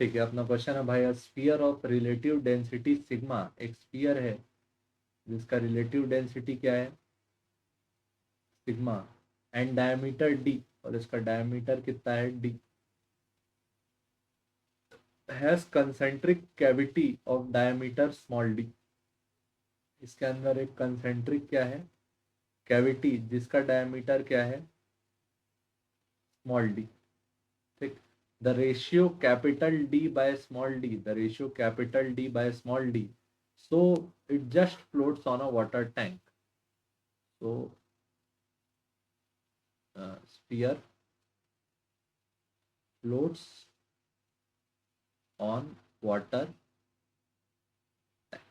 ठीक है, अपना क्वेश्चन है भाई, sphere of relative density sigma, एक स्फीयर है जिसका रिलेटिव डेंसिटी क्या है, सिग्मा, एंड डायमीटर डी, और इसका डायमीटर कितना है, D, has concentric cavity of diameter small D. इसके अंदर एक कंसेंट्रिक क्या है, कैविटी, जिसका डायमीटर क्या है, स्मॉल डी। ठीक, the ratio capital D by small D, the ratio capital D by small D, so it just floats on a water tank. So sphere floats on water tank.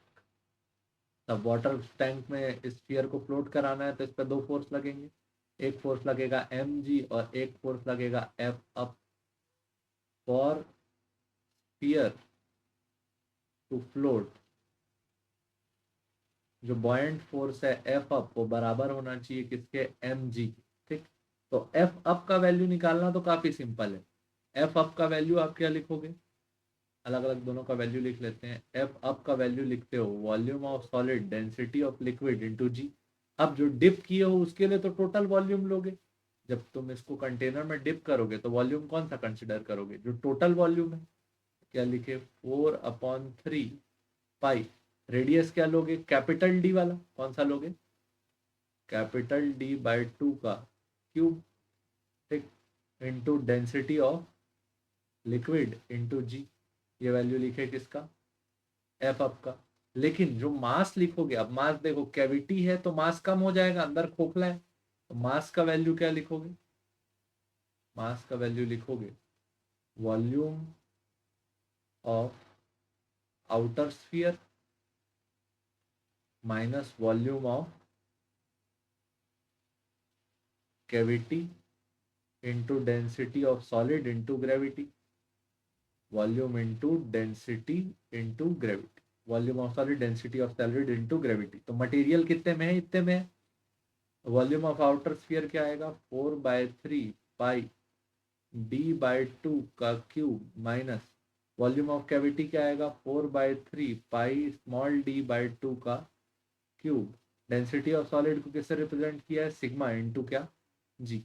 तब water tank में sphere को float कराना है तो इस पर दो force लगेंगे, एक फोर्स लगेगा mg और एक फोर्स लगेगा F up. For sphere to float, जो बॉयंट फोर्स है F अप, वो बराबर होना चाहिए किसके, mg की। ठीक, तो F अप का वैल्यू निकालना तो काफी सिंपल है। F अप का वैल्यू आप क्या लिखोगे, अलग अलग दोनों का वैल्यू लिख लेते हैं। एफ अप का वैल्यू लिखते हो volume of solid density of liquid into g. अब जो डिप किए हो उसके लिए तो टोटल वॉल्यूम लोगे, जब तुम इसको कंटेनर में डिप करोगे तो वॉल्यूम कौन सा कंसिडर करोगे, जो टोटल वॉल्यूम है। क्या लिखे, 4/3 पाई, रेडियस क्या लोगे, कैपिटल डी वाला, कौन सा लोगे, कैपिटल डी बाई 2 का क्यूब। ठीक, into density of liquid into g, ये वैल्यू लिखे किसका, एफ अप का। लेकिन जो मास लिखोगे, अब मास देखो, कैविटी है तो मास कम हो जाएगा, अंदर खोखला है, तो मास का वैल्यू क्या लिखोगे, मास का वैल्यू लिखोगे volume of outer sphere minus volume of cavity into density of solid into gravity, volume into density into gravity, volume of solid density of solid into gravity. तो मटेरियल कितने में है, इतने में है। वॉल्यूम ऑफ आउटर स्फीयर क्या आएगा, 4/3 pi d/2 का cube minus volume of cavity क्या आएगा, 4/3 पाई स्मॉल d/2 का क्यूब। डेंसिटी ऑफ सॉलिड को किससे रिप्रेजेंट किया है, सिग्मा इंटू क्या, जी।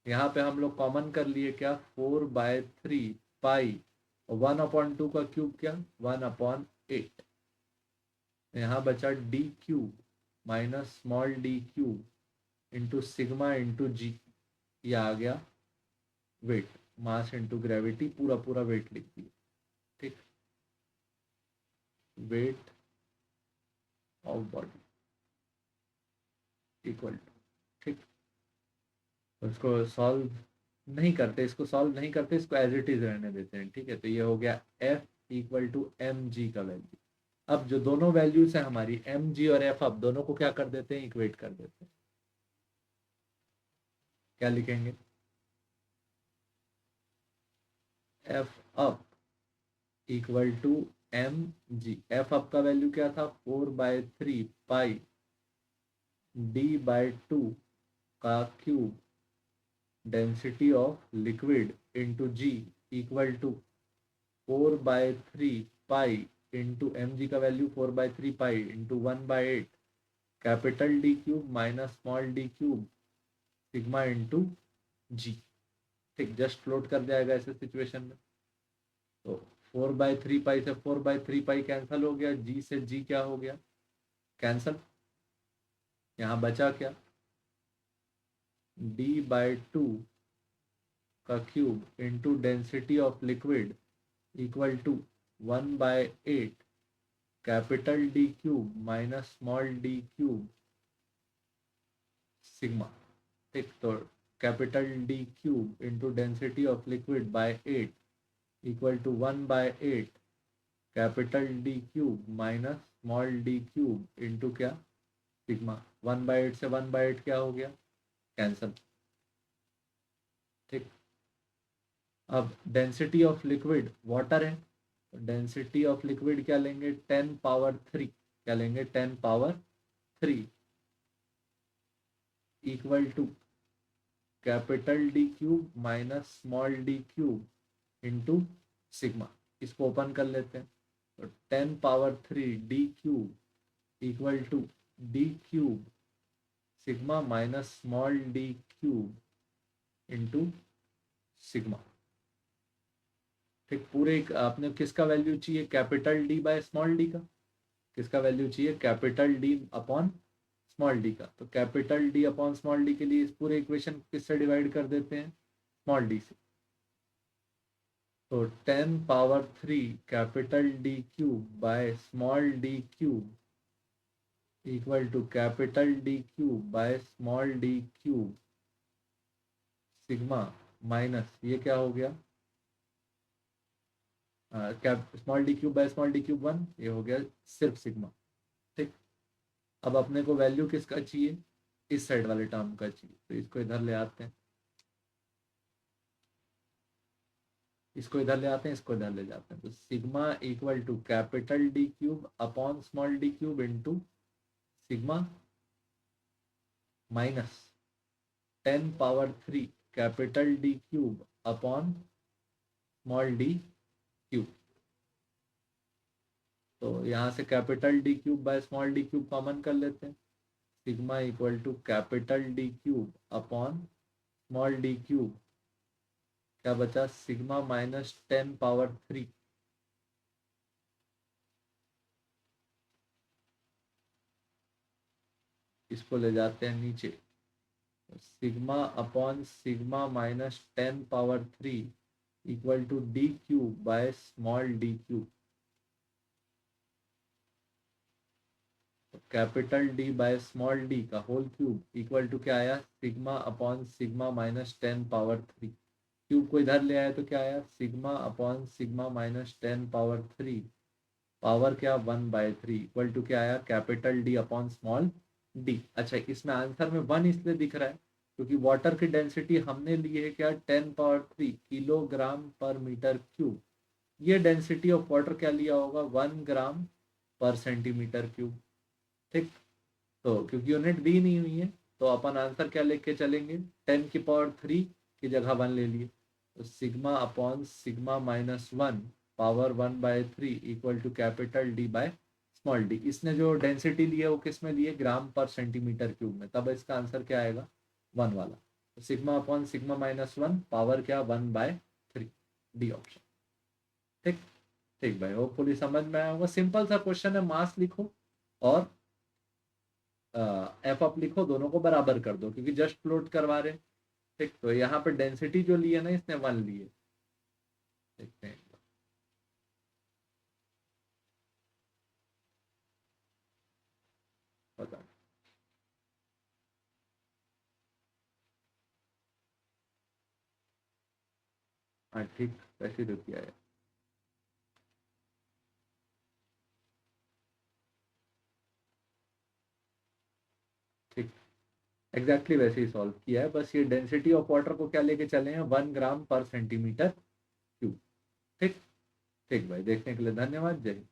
यहाँ पे हम लोग कॉमन कर लिए क्या, 4/3 पाई, 1/2 का क्यूब क्या, 1/8। यहाँ बचा d cube minus small D cube into sigma into g, ये आ गया वेट, मास इंटू ग्रेविटी, पूरा पूरा वेट लिख दिए। ठीक, weight of body equal to, ठीक, तो इसको सॉल्व नहीं करते, इसको सॉल्व नहीं करते, इसको एज इट इज रहने देते हैं। ठीक है, तो ये हो गया F equal to M G का वैल्यू। अब जो दोनों वैल्यूज है हमारी एम जी और एफ, अब दोनों को क्या कर देते हैं, इक्वेट कर देते हैं। क्या लिखेंगे, F up equal to M g. F up का वैल्यू क्या था, 4/3 पाई d/2 का cube density of liquid into g equal to 4/3 pi into m जी का value 4/3 pi into 1/8 capital D cube minus small D cube sigma into g. ठीक, just float कर जाएगा ऐसे situation में। तो 4/3 पाई से 4/3 पाई कैंसिल हो गया, जी से जी क्या हो गया, कैंसिल। यहाँ बचा क्या, d/2 का cube into density of liquid equal to 1/8 capital D cube minus small D cube sigma. ठीक, तो capital D cube into density of liquid by 8 equal to 1/8 capital D cube minus small D cube into क्या, sigma. 1/8 से 1/8 क्या हो गया, cancel. ठीक, अब density of liquid water है, तो डेंसिटी ऑफ लिक्विड क्या लेंगे, 10 पावर 3, क्या लेंगे, 10 power 3 equal to capital D cube minus small D cube into sigma. इसको ओपन कर लेते हैं। तो 10⁻³ equal to d³ sigma minus small d³ into sigma. ठीक, पूरे आपने किसका वैल्यू चाहिए, capital D by small D का। किसका वैल्यू चाहिए, capital D upon small D का। तो capital D upon small D के लिए इस पूरे इक्वेशन किससे डिवाइड कर देते हैं, स्मॉल डी से। तो 10⁻³ capital d³ by small d³ equal to capital d³ by small d³ sigma minus ये क्या हो गया, small d³ by small d³ 1, ये हो गया सिर्फ सिग्मा। ठीक, अब अपने को वैल्यू किसका चाहिए, इस साइड वाले टर्म का चाहिए। तो इसको इधर ले आते हैं, इसको इधर ले आते हैं, इसको इधर ले जाते हैं। तो sigma equal to capital d³ upon small d³ into sigma minus 10⁻³ capital d³ upon small d³। तो यहाँ से capital d³ by small d³ common कर लेते हैं। Sigma equal to capital d³ upon small d³, क्या बचा, सिग्मा माइनस 10⁻³ इसको ले जाते हैं नीचे। Sigma upon sigma minus 10⁻³ equal to d³ by small d³। Capital D by small D का होल क्यूब इक्वल टू क्या आया, sigma upon sigma minus 10⁻³ cube को इधर ले आया तो क्या आया, sigma upon sigma minus 10⁻³ power क्या 1/3 इक्वल टू क्या आया, capital D upon small D. अच्छा, इसमें आंसर में 1 इसलिए दिख रहा है क्योंकि वाटर की डेंसिटी हमने ली है क्या, 10⁻³ किलोग्राम पर मीटर क्यूब। ये डेंसिटी ऑफ वाटर क्या लिया होगा, 1 ग्राम पर सेंटीमीटर क्यूब। ठीक, तो क्योंकि यूनिट दी नहीं हुई है तो अपन आंसर क्या लेके चलेंगे, 10⁻³ की जगह 1 ले लिए। तो sigma upon sigma minus 1 power 1/3 equal to capital D by small D. इसने जो डेंसिटी ली है वो किस में ली है, ग्राम पर सेंटीमीटर क्यूब में, तब इसका आंसर क्या आएगा, 1 वाला। तो sigma upon sigma minus 1 power क्या 1/3, डी ऑप्शन। ठीक, ठीक भाई, होपफुली समझ में आया होगा। सिंपल सा क्वेश्चन है, मास लिखो और एफ अप लिखो, दोनों को बराबर कर दो क्योंकि जस्ट फ्लोट करवा रहे। ठीक, तो यहाँ पे डेंसिटी जो ली है ना इसने 1 ली है। देखते हैं, पता नहीं। हाँ ठीक, वैसे तो किया है। ठीक, एग्जैक्टली वैसे ही सॉल्व किया है, बस ये डेंसिटी ऑफ वाटर को क्या लेके चले हैं, 1 ग्राम पर सेंटीमीटर क्यूब। ठीक, ठीक भाई, देखने के लिए धन्यवाद, जय हिंद।